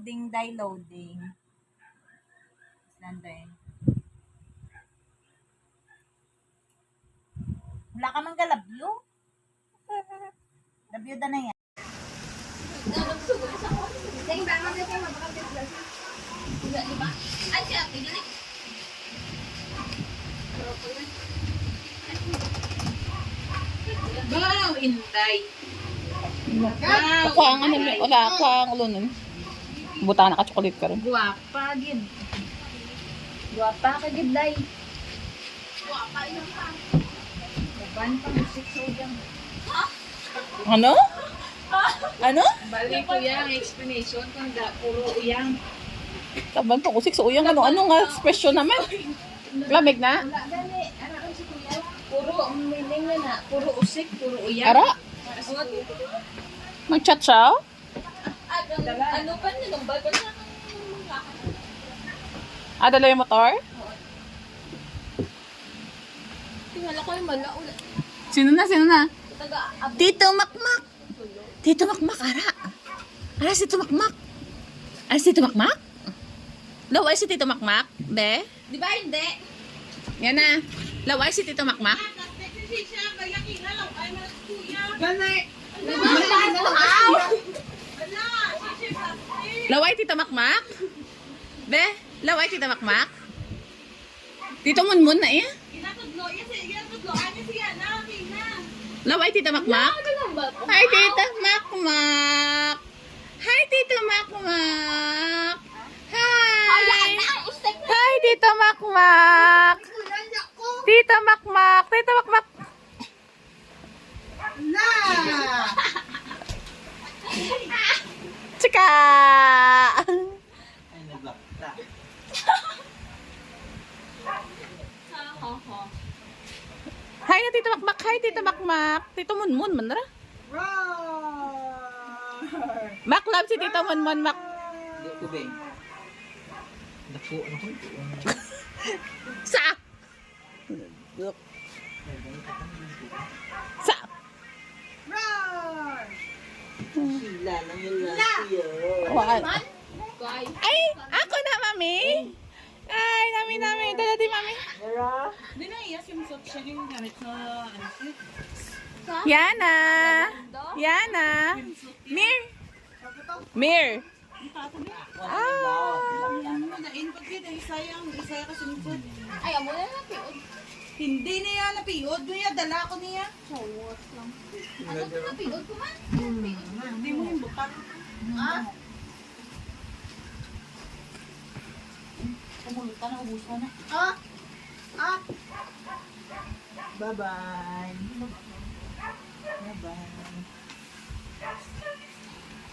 Loading, die loading. Nanday. Wala ka mang galabyo? Labyo da na yan. Wow, inday. Ako ang ano, wala ako ang ulo nun. Buta na ka chocolate ka rin. Guwapa, gid. Guwapa ka, gid, day. Ban pa musik sa ujang. Ano? Ano? Bali ko yang explanation kung da puro uyang. Taban pa kusik sa uyang. Ano nga special naman? Lamig na? Wala gani, ano ang si kuya? Puro meaning na, puro usik, puro uyang. Ara? Mag-chat siya? Ano pa nila ba pa sa Dala yung motor? tingala ko yung malaula. Sino na? Taga Tito Makmak! Tito Makmak, ara! Ara si Tito Makmak! Ara si Tito Makmak? Laway si Tito Makmak? Be? di ba hindi? Yan na. Laway si Tito Makmak? Laway Tito Makmak? Be? Laway Tito Makmak? Tito Munmun na eh? Laway Tito Makmak? Hi Tito Makmak! Hi Tito Makmak! Hi! Hi Tito Makmak! Tito Makmak! Tito Makmak! Chika! Hi na Tito Makmak! Hi Tito Makmak! Tito Munmun man na. Mak love si Tito Munmun Mak. Sa? Sa? Ay, ako na, mami. Ay, nami. Dala di, mami. Yana. Mir. Ay, amo na lang piod. Hindi niya napiod. Niya, dala ko niya. Ano ko na piod ko man? Hindi mo yung bukat. Kumulutan na, ubus ko na. Bye-bye. Bye-bye.